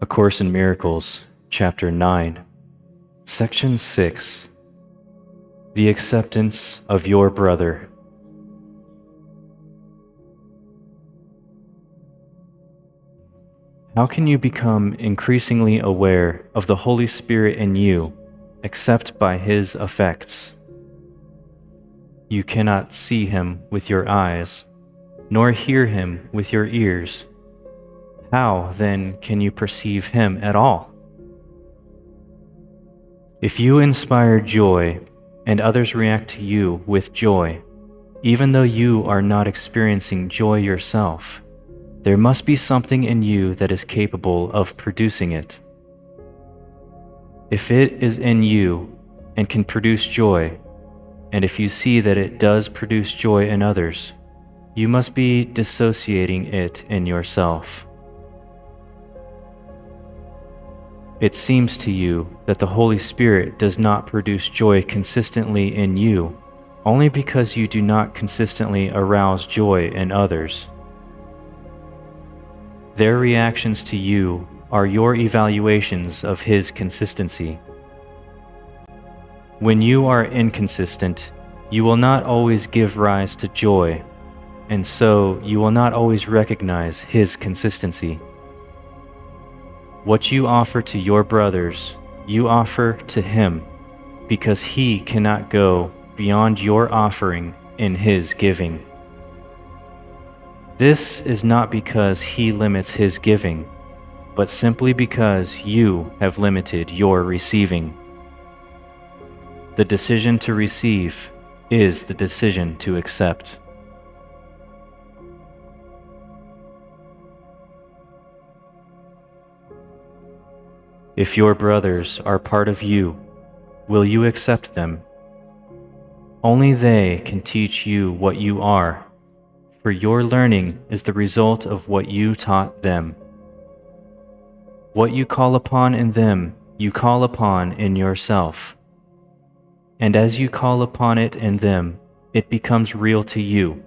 A Course in Miracles, Chapter 9, Section 6, The Acceptance of Your Brother. How can you become increasingly aware of the Holy Spirit in you except by His effects? You cannot see Him with your eyes, nor hear Him with your ears. How, then, can you perceive Him at all? If you inspire joy, and others react to you with joy, even though you are not experiencing joy yourself, there must be something in you that is capable of producing it. If it is in you and can produce joy, and if you see that it does produce joy in others, you must be dissociating it in yourself. It seems to you that the Holy Spirit does not produce joy consistently in you, only because you do not consistently arouse joy in others. Their reactions to you are your evaluations of His consistency. When you are inconsistent, you will not always give rise to joy, and so you will not always recognize His consistency. What you offer to your brothers, you offer to Him, because He cannot go beyond your offering in His giving. This is not because He limits His giving, but simply because you have limited your receiving. The decision to receive is the decision to accept. If your brothers are part of you, will you accept them? Only they can teach you what you are, for your learning is the result of what you taught them. What you call upon in them, you call upon in yourself. And as you call upon it in them, it becomes real to you.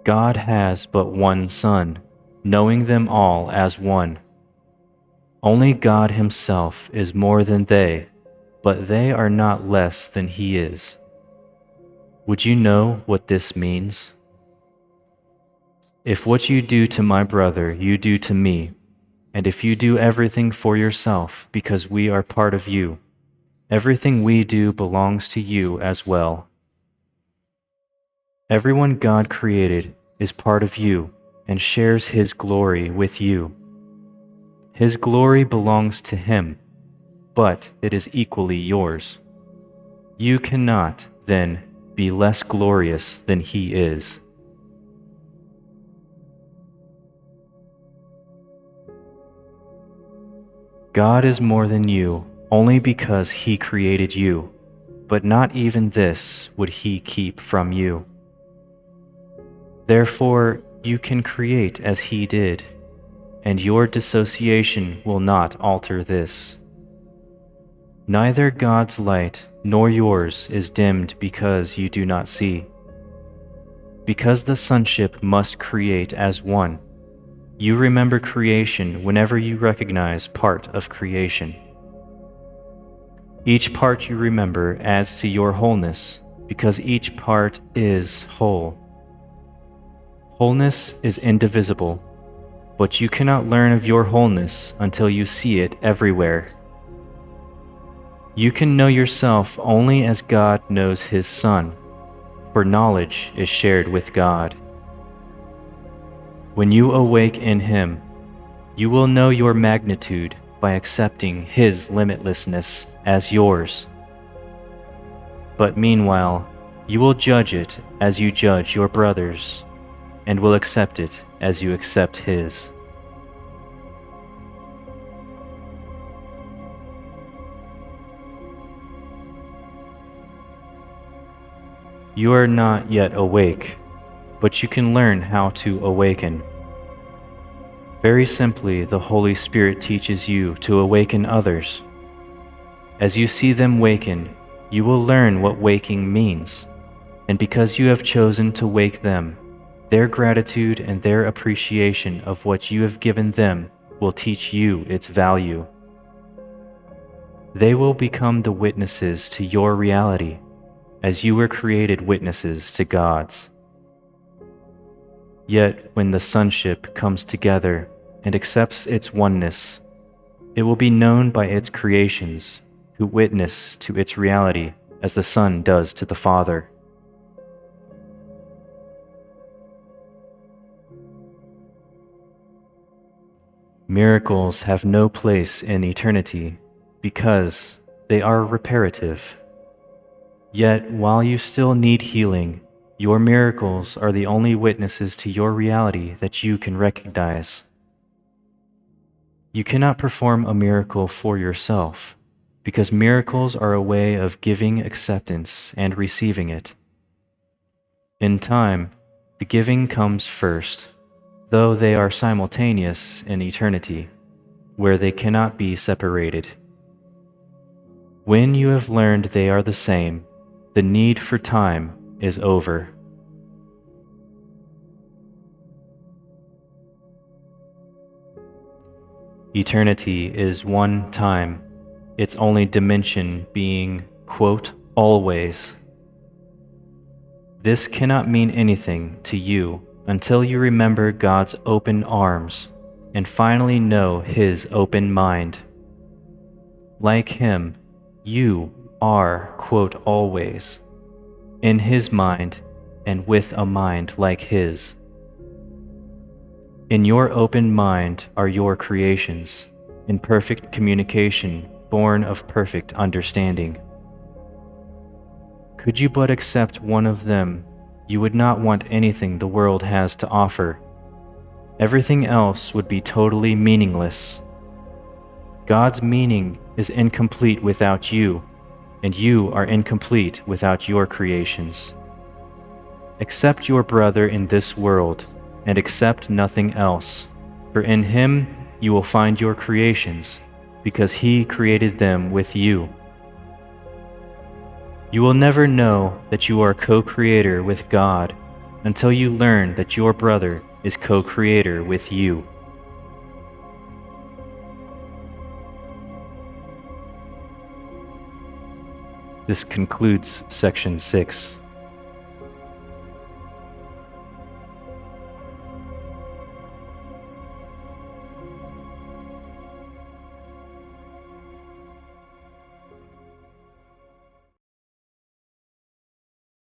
God has but one Son, knowing them all as one. Only God Himself is more than they, but they are not less than He is. Would you know what this means? If what you do to my brother you do to me, and if you do everything for yourself because we are part of you, everything we do belongs to you as well. Everyone God created is part of you and shares His glory with you. His glory belongs to Him, but it is equally yours. You cannot, then, be less glorious than He is. God is more than you only because He created you, but not even this would He keep from you. Therefore, you can create as He did, and your dissociation will not alter this. Neither God's light nor yours is dimmed because you do not see. Because the sonship must create as one, you remember creation whenever you recognize part of creation. Each part you remember adds to your wholeness, because each part is whole. Wholeness is indivisible, but you cannot learn of your wholeness until you see it everywhere. You can know yourself only as God knows His Son, for knowledge is shared with God. When you awake in Him, you will know your magnitude by accepting His limitlessness as yours. But meanwhile, you will judge it as you judge your brothers, and will accept it as you accept His. You are not yet awake, but you can learn how to awaken. Very simply, the Holy Spirit teaches you to awaken others. As you see them waken, you will learn what waking means, and because you have chosen to wake them, their gratitude and their appreciation of what you have given them will teach you its value. They will become the witnesses to your reality, as you were created witnesses to God's. Yet when the sonship comes together and accepts its oneness, it will be known by its creations, who witness to its reality as the Son does to the Father. Miracles have no place in eternity because they are reparative. Yet while you still need healing, your miracles are the only witnesses to your reality that you can recognize. You cannot perform a miracle for yourself, because miracles are a way of giving acceptance and receiving it. In time, the giving comes first, though they are simultaneous in eternity, where they cannot be separated. When you have learned they are the same, the need for time is over. Eternity is one time, its only dimension being, quote, always. This cannot mean anything to you until you remember God's open arms and finally know His open mind. Like Him, you are, quote, always, in His mind and with a mind like His. In your open mind are your creations, in perfect communication, born of perfect understanding. Could you but accept one of them, you would not want anything the world has to offer. Everything else would be totally meaningless. God's meaning is incomplete without you, and you are incomplete without your creations. Accept your brother in this world, and accept nothing else, for in him you will find your creations, because he created them with you. You will never know that you are co-creator with God until you learn that your brother is co-creator with you. This concludes Section 6.